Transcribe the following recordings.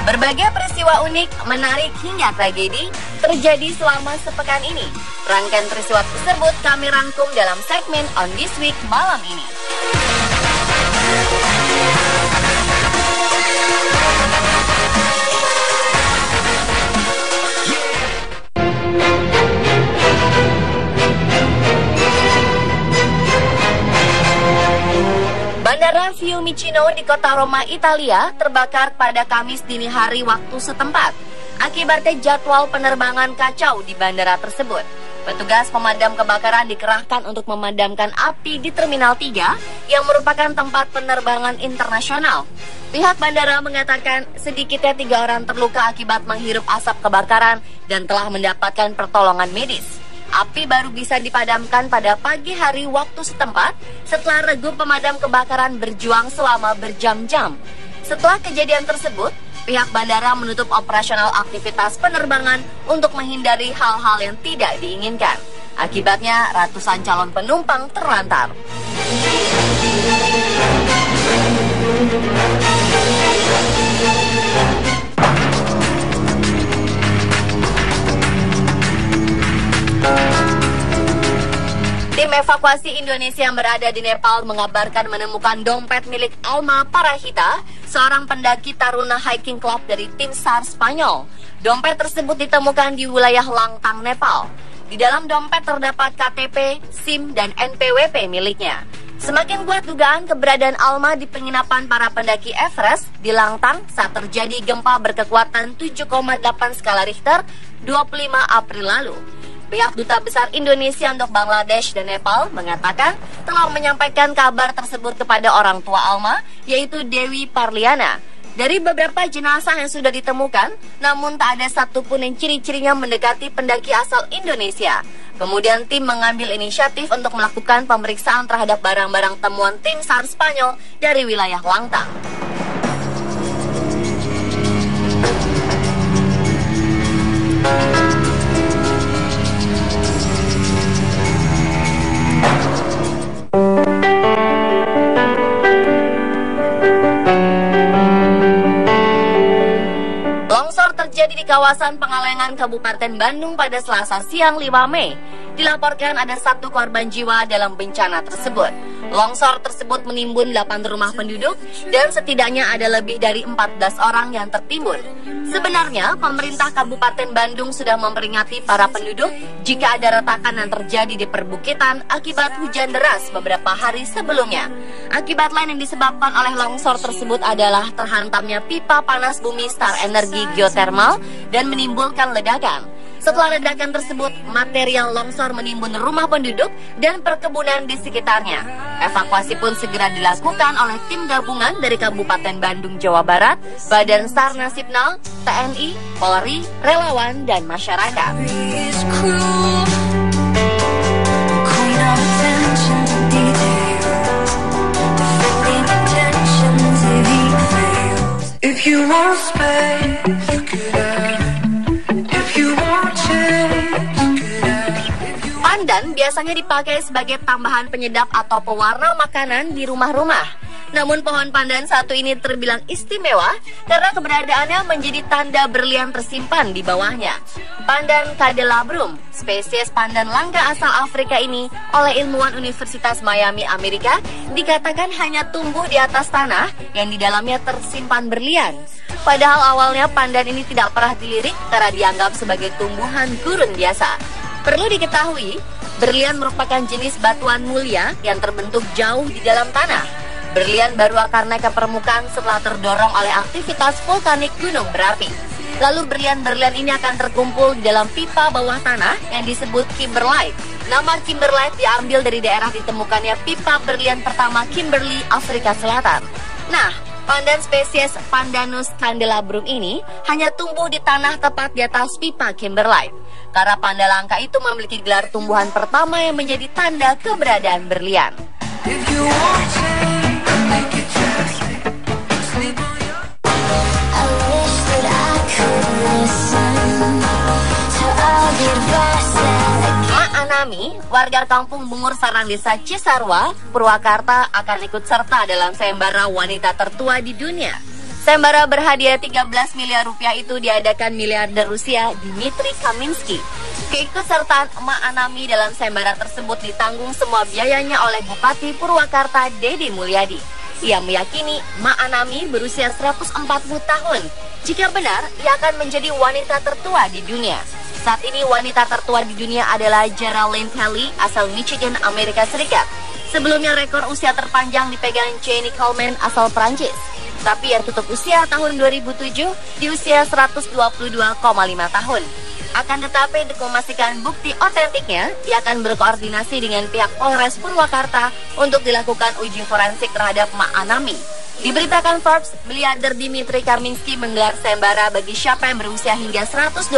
Berbagai peristiwa unik, menarik hingga tragedi terjadi selama sepekan ini. Rangkaian peristiwa tersebut kami rangkum dalam segmen On This Week malam ini. Bandara Fiumicino di kota Roma, Italia terbakar pada Kamis dini hari waktu setempat. Akibatnya jadwal penerbangan kacau di bandara tersebut. Petugas pemadam kebakaran dikerahkan untuk memadamkan api di Terminal 3 yang merupakan tempat penerbangan internasional. Pihak bandara mengatakan sedikitnya 3 orang terluka akibat menghirup asap kebakaran dan telah mendapatkan pertolongan medis. Api baru bisa dipadamkan pada pagi hari waktu setempat setelah regu pemadam kebakaran berjuang selama berjam-jam. Setelah kejadian tersebut, pihak bandara menutup operasional aktivitas penerbangan untuk menghindari hal-hal yang tidak diinginkan. Akibatnya, ratusan calon penumpang terlantar. Tim evakuasi Indonesia yang berada di Nepal mengabarkan menemukan dompet milik Alma Parahita, seorang pendaki Taruna Hiking Club dari tim SAR Spanyol. Dompet tersebut ditemukan di wilayah Langtang, Nepal. Di dalam dompet terdapat KTP, SIM, dan NPWP miliknya. Semakin kuat dugaan keberadaan Alma di penginapan para pendaki Everest di Langtang saat terjadi gempa berkekuatan 7,8 skala Richter 25 April lalu. Pihak Duta Besar Indonesia untuk Bangladesh dan Nepal mengatakan telah menyampaikan kabar tersebut kepada orang tua Alma, yaitu Dewi Parliana. Dari beberapa jenazah yang sudah ditemukan, namun tak ada satupun yang ciri-cirinya mendekati pendaki asal Indonesia. Kemudian tim mengambil inisiatif untuk melakukan pemeriksaan terhadap barang-barang temuan tim SAR Spanyol dari wilayah Langtang. Terjadi di kawasan Pengalengan, Kabupaten Bandung pada Selasa siang 5 Mei. Dilaporkan ada 1 korban jiwa dalam bencana tersebut. Longsor tersebut menimbun 8 rumah penduduk dan setidaknya ada lebih dari 14 orang yang tertimbun. Sebenarnya, pemerintah Kabupaten Bandung sudah memperingati para penduduk jika ada retakan yang terjadi di perbukitan akibat hujan deras beberapa hari sebelumnya. Akibat lain yang disebabkan oleh longsor tersebut adalah terhantamnya pipa panas bumi Star Energi geotermal dan menimbulkan ledakan. Setelah ledakan tersebut, material longsor menimbun rumah penduduk dan perkebunan di sekitarnya. Evakuasi pun segera dilakukan oleh tim gabungan dari Kabupaten Bandung, Jawa Barat, Badan SAR Nasibnal, TNI, Polri, relawan, dan masyarakat. If you want space, pandan biasanya dipakai sebagai tambahan penyedap atau pewarna makanan di rumah-rumah. Namun pohon pandan satu ini terbilang istimewa karena keberadaannya menjadi tanda berlian tersimpan di bawahnya. Pandan candelabrum, spesies pandan langka asal Afrika ini oleh ilmuwan Universitas Miami, Amerika, dikatakan hanya tumbuh di atas tanah yang di dalamnya tersimpan berlian. Padahal awalnya pandan ini tidak pernah dilirik karena dianggap sebagai tumbuhan gurun biasa. Perlu diketahui, berlian merupakan jenis batuan mulia yang terbentuk jauh di dalam tanah. Berlian baru akan naik ke permukaan setelah terdorong oleh aktivitas vulkanik gunung berapi. Lalu berlian-berlian ini akan terkumpul di dalam pipa bawah tanah yang disebut kimberlite. Nama kimberlite diambil dari daerah ditemukannya pipa berlian pertama Kimberley, Afrika Selatan. Nah, pandan spesies Pandanus candelabrum ini hanya tumbuh di tanah tepat di atas pipa kimberlite. Karena panda langka itu memiliki gelar tumbuhan pertama yang menjadi tanda keberadaan berlian. Mak Anami, warga kampung Bungur Sarang Desa Cisarua, Purwakarta akan ikut serta dalam sayembara wanita tertua di dunia. Sayembara berhadiah 13 miliar rupiah itu diadakan miliarder Rusia Dmitry Kaminsky. Keikutsertaan Emak Anami dalam sayembara tersebut ditanggung semua biayanya oleh Bupati Purwakarta Dedi Mulyadi. Ia meyakini Emak Anami berusia 140 tahun. Jika benar, ia akan menjadi wanita tertua di dunia. Saat ini wanita tertua di dunia adalah Geraldine Kelly asal Michigan, Amerika Serikat. Sebelumnya rekor usia terpanjang dipegang Jenny Coleman asal Prancis. Tapi ia tutup usia tahun 2007 di usia 122,5 tahun. Akan tetapi untuk memastikan bukti otentiknya, ia akan berkoordinasi dengan pihak Polres Purwakarta untuk dilakukan uji forensik terhadap Mak Anami. Diberitakan Forbes, miliarder Dmitry Kaminsky menggelar sayembara bagi siapa yang berusia hingga 123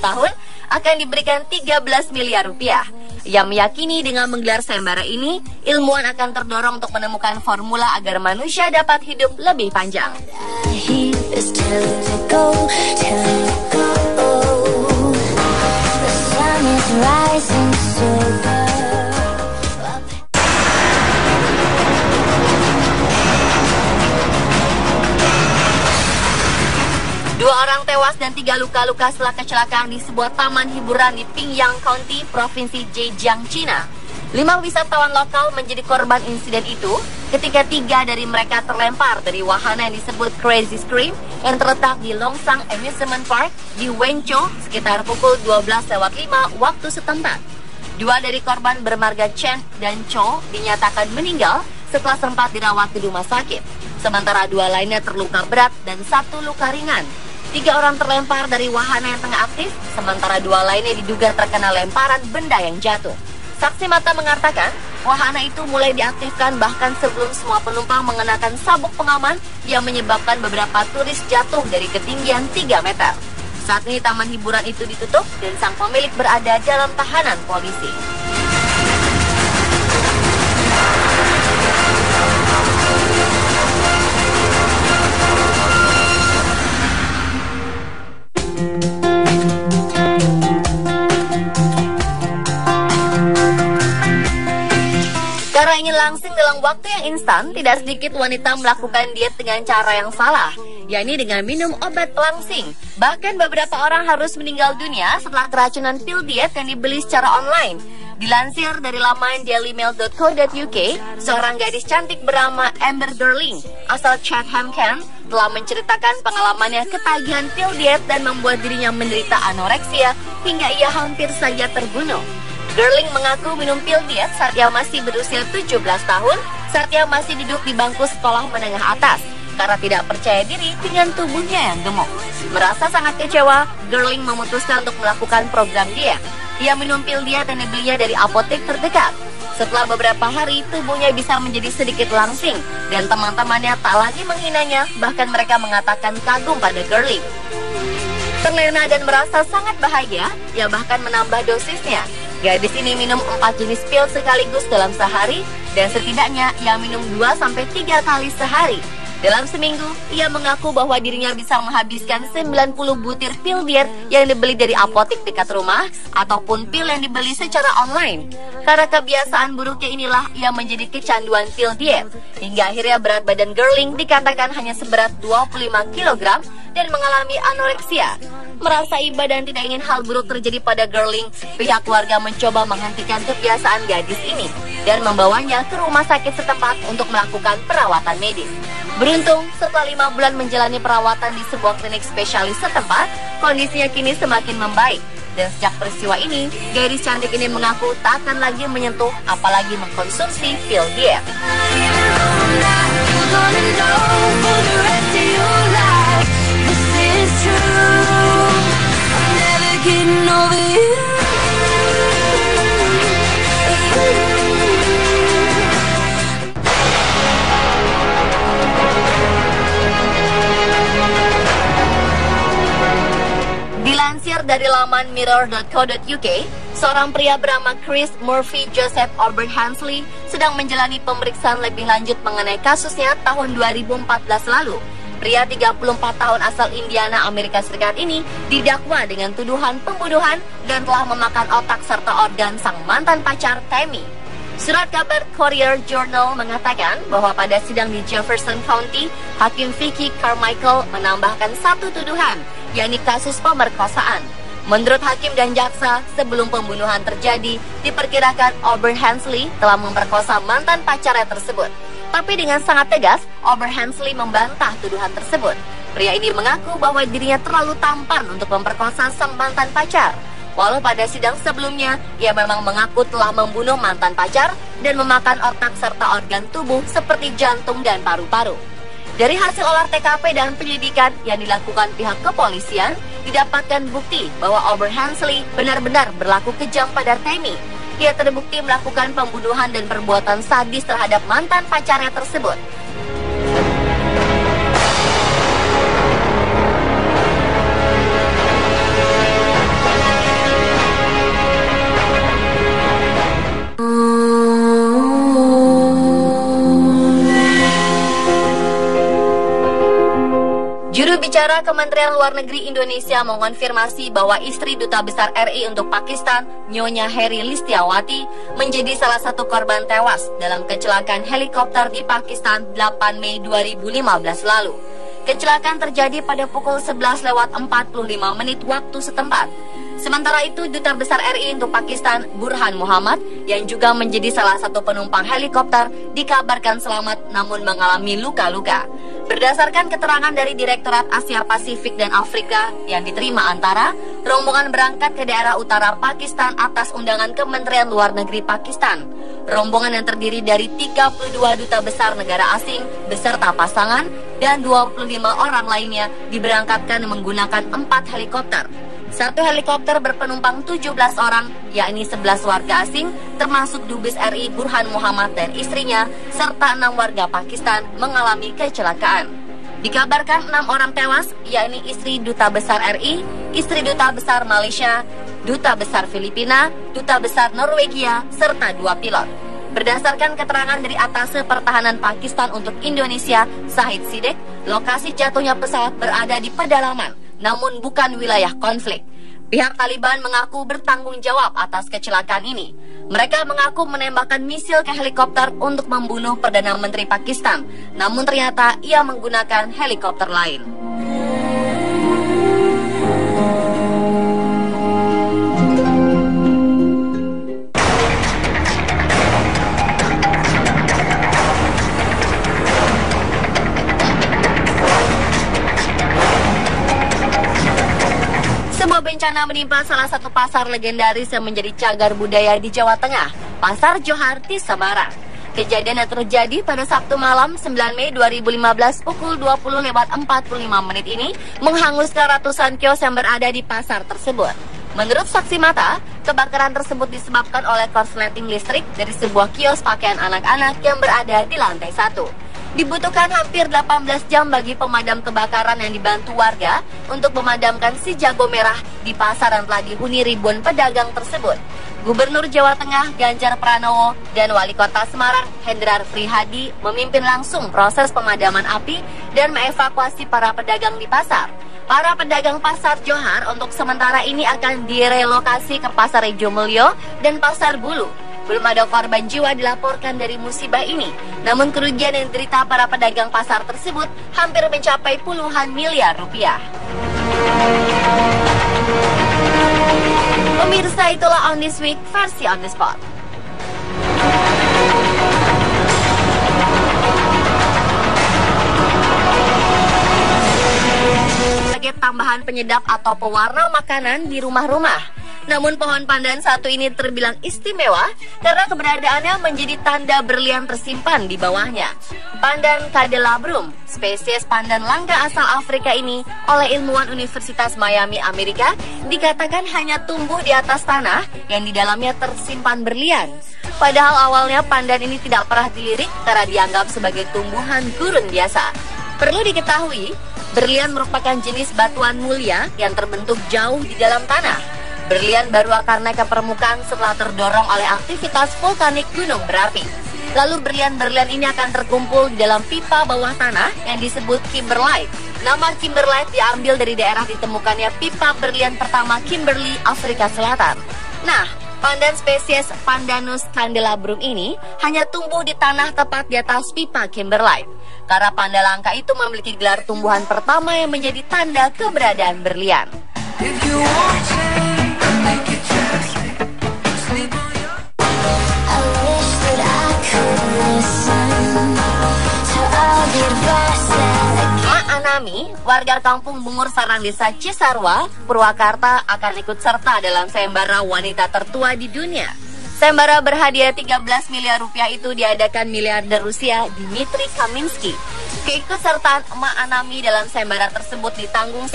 tahun akan diberikan 13 miliar rupiah. Ia meyakini dengan menggelar sayembara ini, ilmuwan akan terdorong untuk menemukan formula agar manusia dapat hidup lebih panjang. Dua orang tewas dan 3 luka-luka setelah kecelakaan di sebuah taman hiburan di Pingyang County, Provinsi Zhejiang, China. 5 wisatawan lokal menjadi korban insiden itu ketika 3 dari mereka terlempar dari wahana yang disebut Crazy Scream yang terletak di Longsang Amusement Park di Wenzhou sekitar pukul 12:05 waktu setempat. 2 dari korban bermarga Chen dan Cho dinyatakan meninggal setelah sempat dirawat di rumah sakit. Sementara 2 lainnya terluka berat dan 1 luka ringan. 3 orang terlempar dari wahana yang tengah aktif, sementara 2 lainnya diduga terkena lemparan benda yang jatuh. Saksi mata mengatakan, wahana itu mulai diaktifkan bahkan sebelum semua penumpang mengenakan sabuk pengaman yang menyebabkan beberapa turis jatuh dari ketinggian 3 meter. Saat ini taman hiburan itu ditutup dan sang pemilik berada dalam tahanan polisi. Karena ingin langsing dalam waktu yang instan, tidak sedikit wanita melakukan diet dengan cara yang salah, yakni dengan minum obat pelangsing. Bahkan beberapa orang harus meninggal dunia setelah keracunan pil diet yang dibeli secara online. Dilansir dari laman dailymail.co.uk, seorang gadis cantik bernama Amber Gerling asal Chatham, Kent telah menceritakan pengalamannya ketagihan pil diet dan membuat dirinya menderita anoreksia hingga ia hampir saja terbunuh. Gerling mengaku minum pil diet saat ia masih berusia 17 tahun, saat ia masih duduk di bangku sekolah menengah atas, karena tidak percaya diri dengan tubuhnya yang gemuk. Merasa sangat kecewa, Gerling memutuskan untuk melakukan program diet. Ia minum pil diet yang dibelinya dari apotek terdekat. Setelah beberapa hari, tubuhnya bisa menjadi sedikit langsing, dan teman-temannya tak lagi menghinanya, bahkan mereka mengatakan kagum pada Gerling. Terlena dan merasa sangat bahagia, ia bahkan menambah dosisnya. Gadis ini minum 4 jenis pil sekaligus dalam sehari, dan setidaknya ia minum 2-3 kali sehari. Dalam seminggu, ia mengaku bahwa dirinya bisa menghabiskan 90 butir pil diet yang dibeli dari apotek dekat rumah, ataupun pil yang dibeli secara online. Karena kebiasaan buruknya inilah, ia menjadi kecanduan pil diet. Hingga akhirnya berat badan Gerling dikatakan hanya seberat 25 kg dan mengalami anoreksia. Merasa iba dan tidak ingin hal buruk terjadi pada Gerling, pihak keluarga mencoba menghentikan kebiasaan gadis ini dan membawanya ke rumah sakit setempat untuk melakukan perawatan medis. Beruntung, setelah 5 bulan menjalani perawatan di sebuah klinik spesialis setempat, kondisinya kini semakin membaik. Dan sejak peristiwa ini, gadis cantik ini mengaku tak akan lagi menyentuh apalagi mengkonsumsi pil diet. Dilansir dari laman mirror.co.uk, seorang pria bernama Chris Murphy Joseph Albert Hensley sedang menjalani pemeriksaan lebih lanjut mengenai kasusnya tahun 2014 lalu. Pria 34 tahun asal Indiana, Amerika Serikat ini didakwa dengan tuduhan pembunuhan dan telah memakan otak serta organ sang mantan pacar Tammy. Surat kabar Courier Journal mengatakan bahwa pada sidang di Jefferson County, Hakim Vicky Carmichael menambahkan satu tuduhan, yakni kasus pemerkosaan. Menurut hakim dan jaksa, sebelum pembunuhan terjadi, diperkirakan Auburn Hensley telah memperkosa mantan pacarnya tersebut. Tapi dengan sangat tegas, Auburn Hensley membantah tuduhan tersebut. Pria ini mengaku bahwa dirinya terlalu tampan untuk memperkosa sang mantan pacar. Walau pada sidang sebelumnya, ia memang mengaku telah membunuh mantan pacar dan memakan otak serta organ tubuh seperti jantung dan paru-paru. Dari hasil olah TKP dan penyidikan yang dilakukan pihak kepolisian, didapatkan bukti bahwa Auburn Hensley benar-benar berlaku kejam pada Tammy. Ia terbukti melakukan pembunuhan dan perbuatan sadis terhadap mantan pacarnya tersebut. Juru bicara Kementerian Luar Negeri Indonesia mengonfirmasi bahwa istri Duta Besar RI untuk Pakistan, Nyonya Heri Listiawati, menjadi salah satu korban tewas dalam kecelakaan helikopter di Pakistan 8 Mei 2015 lalu. Kecelakaan terjadi pada pukul 11:45 waktu setempat. Sementara itu, Duta Besar RI untuk Pakistan, Burhan Muhammad, yang juga menjadi salah satu penumpang helikopter, dikabarkan selamat namun mengalami luka-luka. Berdasarkan keterangan dari Direktorat Asia Pasifik dan Afrika yang diterima antara, rombongan berangkat ke daerah utara Pakistan atas undangan Kementerian Luar Negeri Pakistan. Rombongan yang terdiri dari 32 duta besar negara asing beserta pasangan dan 25 orang lainnya diberangkatkan menggunakan 4 helikopter. Satu helikopter berpenumpang 17 orang, yakni 11 warga asing, termasuk Dubes RI Burhan Muhammad dan istrinya, serta 6 warga Pakistan mengalami kecelakaan. Dikabarkan 6 orang tewas, yakni istri Duta Besar RI, istri Duta Besar Malaysia, Duta Besar Filipina, Duta Besar Norwegia, serta 2 pilot. Berdasarkan keterangan dari Atase Pertahanan Pakistan untuk Indonesia, Sahid Siddiq, lokasi jatuhnya pesawat berada di pedalaman, namun bukan wilayah konflik. Pihak Taliban mengaku bertanggung jawab atas kecelakaan ini. Mereka mengaku menembakkan misil ke helikopter untuk membunuh Perdana Menteri Pakistan, namun ternyata ia menggunakan helikopter lain. Bencana menimpa salah satu pasar legendaris yang menjadi cagar budaya di Jawa Tengah, Pasar Johar di Semarang. Kejadian yang terjadi pada Sabtu malam 9 Mei 2015 pukul 20:45 ini menghanguskan ratusan kios yang berada di pasar tersebut. Menurut saksi mata, kebakaran tersebut disebabkan oleh korsleting listrik dari sebuah kios pakaian anak-anak yang berada di lantai 1. Dibutuhkan hampir 18 jam bagi pemadam kebakaran yang dibantu warga untuk memadamkan si jago merah di pasar yang telah dihuni ribuan pedagang tersebut. Gubernur Jawa Tengah Ganjar Pranowo dan Wali Kota Semarang Hendrar Prihadi memimpin langsung proses pemadaman api dan mengevakuasi para pedagang di pasar. Para pedagang Pasar Johar untuk sementara ini akan direlokasi ke Pasar Rejomulyo dan Pasar Bulu. Belum ada korban jiwa dilaporkan dari musibah ini. Namun kerugian yang diderita para pedagang pasar tersebut hampir mencapai puluhan miliar rupiah. Pemirsa, itulah On This Week versi On The Spot. Sebagai tambahan penyedap atau pewarna makanan di rumah-rumah. Namun pohon pandan satu ini terbilang istimewa karena keberadaannya menjadi tanda berlian tersimpan di bawahnya. Pandan candelabrum, spesies pandan langka asal Afrika ini oleh ilmuwan Universitas Miami, Amerika, dikatakan hanya tumbuh di atas tanah yang di dalamnya tersimpan berlian. Padahal awalnya pandan ini tidak pernah dilirik karena dianggap sebagai tumbuhan gurun biasa. Perlu diketahui, berlian merupakan jenis batuan mulia yang terbentuk jauh di dalam tanah. Berlian baru akan naik ke permukaan setelah terdorong oleh aktivitas vulkanik gunung berapi. Lalu berlian-berlian ini akan terkumpul di dalam pipa bawah tanah yang disebut kimberlite. Nama kimberlite diambil dari daerah ditemukannya pipa berlian pertama Kimberley, Afrika Selatan. Nah, pandan spesies Pandanus candelabrum ini hanya tumbuh di tanah tepat di atas pipa kimberlite. Karena panda langka itu memiliki gelar tumbuhan pertama yang menjadi tanda keberadaan berlian. Mak Anami, warga kampung Bungur Sarang Desa Cisarua, Purwakarta akan ikut serta dalam sayembara wanita tertua di dunia. Sayembara berhadiah 13 miliar rupiah itu diadakan miliarder Rusia Dmitry Kaminsky. Keikutsertaan Mak Anami dalam sayembara tersebut ditanggung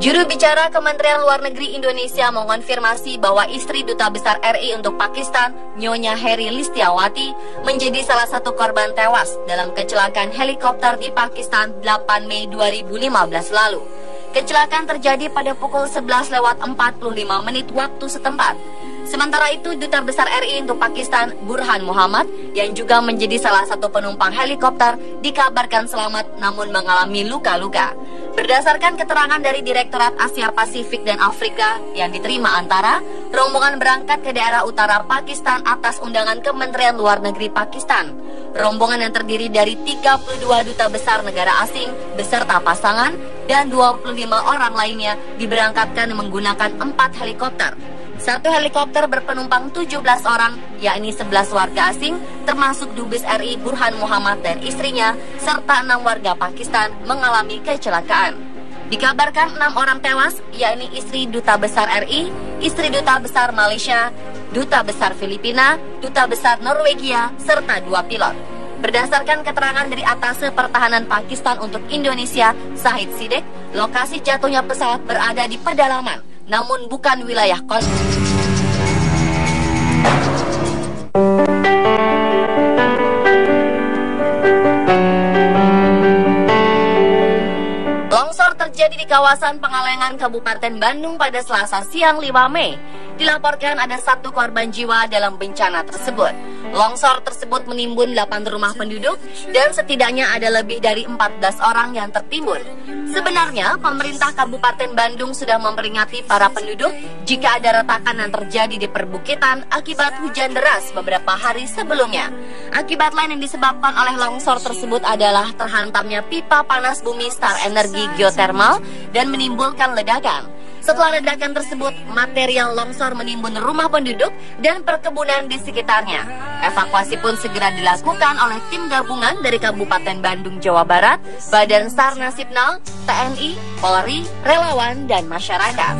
Juru bicara Kementerian Luar Negeri Indonesia mengonfirmasi bahwa istri Duta Besar RI untuk Pakistan, Nyonya Heri Listiawati, menjadi salah satu korban tewas dalam kecelakaan helikopter di Pakistan 8 Mei 2015 lalu. Kecelakaan terjadi pada pukul 11:45 waktu setempat. Sementara itu, Duta Besar RI untuk Pakistan, Burhan Muhammad, yang juga menjadi salah satu penumpang helikopter, dikabarkan selamat namun mengalami luka-luka. Berdasarkan keterangan dari Direktorat Asia Pasifik dan Afrika yang diterima antara, rombongan berangkat ke daerah utara Pakistan atas undangan Kementerian Luar Negeri Pakistan. Rombongan yang terdiri dari 32 duta besar negara asing beserta pasangan dan 25 orang lainnya diberangkatkan menggunakan 4 helikopter. Satu helikopter berpenumpang 17 orang, yakni 11 warga asing, termasuk Dubes RI Burhan Muhammad dan istrinya, serta 6 warga Pakistan mengalami kecelakaan. Dikabarkan 6 orang tewas, yakni istri Duta Besar RI, istri Duta Besar Malaysia, Duta Besar Filipina, Duta Besar Norwegia, serta 2 pilot. Berdasarkan keterangan dari Atase Pertahanan Pakistan untuk Indonesia, Sahid Sidek, lokasi jatuhnya pesawat berada di pedalaman, namun bukan wilayah Longsor terjadi di kawasan Pengalengan, Kabupaten Bandung pada Selasa siang 5 Mei. Dilaporkan ada 1 korban jiwa dalam bencana tersebut. Longsor tersebut menimbun 8 rumah penduduk dan setidaknya ada lebih dari 14 orang yang tertimbun. Sebenarnya, pemerintah Kabupaten Bandung sudah memperingati para penduduk jika ada retakan yang terjadi di perbukitan akibat hujan deras beberapa hari sebelumnya. Akibat lain yang disebabkan oleh longsor tersebut adalah terhantamnya pipa panas bumi Star Energi geotermal dan menimbulkan ledakan. Setelah ledakan tersebut, material longsor menimbun rumah penduduk dan perkebunan di sekitarnya. Evakuasi pun segera dilakukan oleh tim gabungan dari Kabupaten Bandung, Jawa Barat, Badan SAR Nasibnal, TNI, Polri, relawan, dan masyarakat.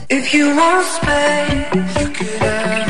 If you want space, you could have.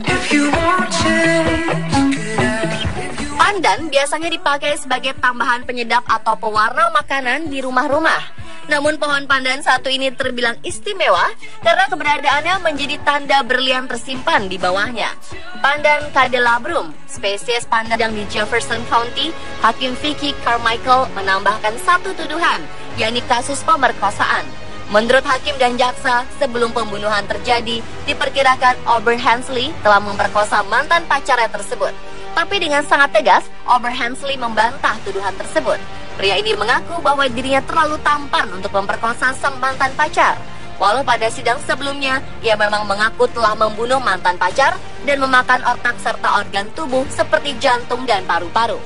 If you want change, you could have. Pandan biasanya dipakai sebagai tambahan penyedap atau pewarna makanan di rumah-rumah. Namun pohon pandan satu ini terbilang istimewa karena keberadaannya menjadi tanda berlian tersimpan di bawahnya. Pandan candelabrum, spesies pandan yang di Jefferson County, Hakim Vicky Carmichael menambahkan 1 tuduhan, yakni kasus pemerkosaan. Menurut hakim dan jaksa, sebelum pembunuhan terjadi, diperkirakan Auburn Hensley telah memperkosa mantan pacarnya tersebut. Tapi dengan sangat tegas, Auburn Hensley membantah tuduhan tersebut. Pria ini mengaku bahwa dirinya terlalu tampan untuk memperkosa sang mantan pacar. Walau pada sidang sebelumnya, ia memang mengaku telah membunuh mantan pacar dan memakan otak serta organ tubuh seperti jantung dan paru-paru.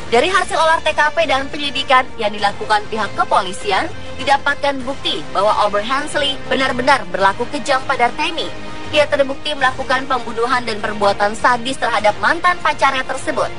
Dari hasil olah TKP dan penyelidikan yang dilakukan pihak kepolisian, didapatkan bukti bahwa Auburn Hensley benar-benar berlaku kejam pada Tammy. Ia terbukti melakukan pembunuhan dan perbuatan sadis terhadap mantan pacarnya tersebut.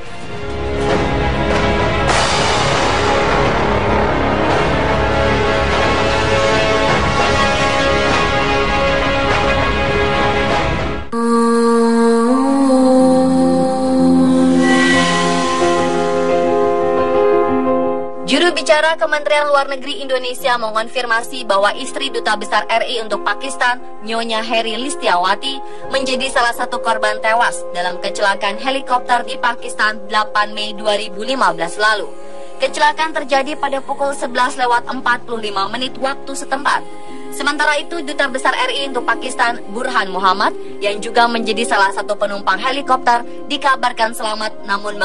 Juru bicara Juru bicara Kementerian Luar Negeri Indonesia mengonfirmasi bahwa istri Duta Besar RI untuk Pakistan, Nyonya Heri Listiawati, menjadi salah satu korban tewas dalam kecelakaan helikopter di Pakistan 8 Mei 2015 lalu. Kecelakaan terjadi pada pukul 11:45 waktu setempat. Sementara itu, Duta Besar RI untuk Pakistan, Burhan Muhammad, yang juga menjadi salah satu penumpang helikopter, dikabarkan selamat namun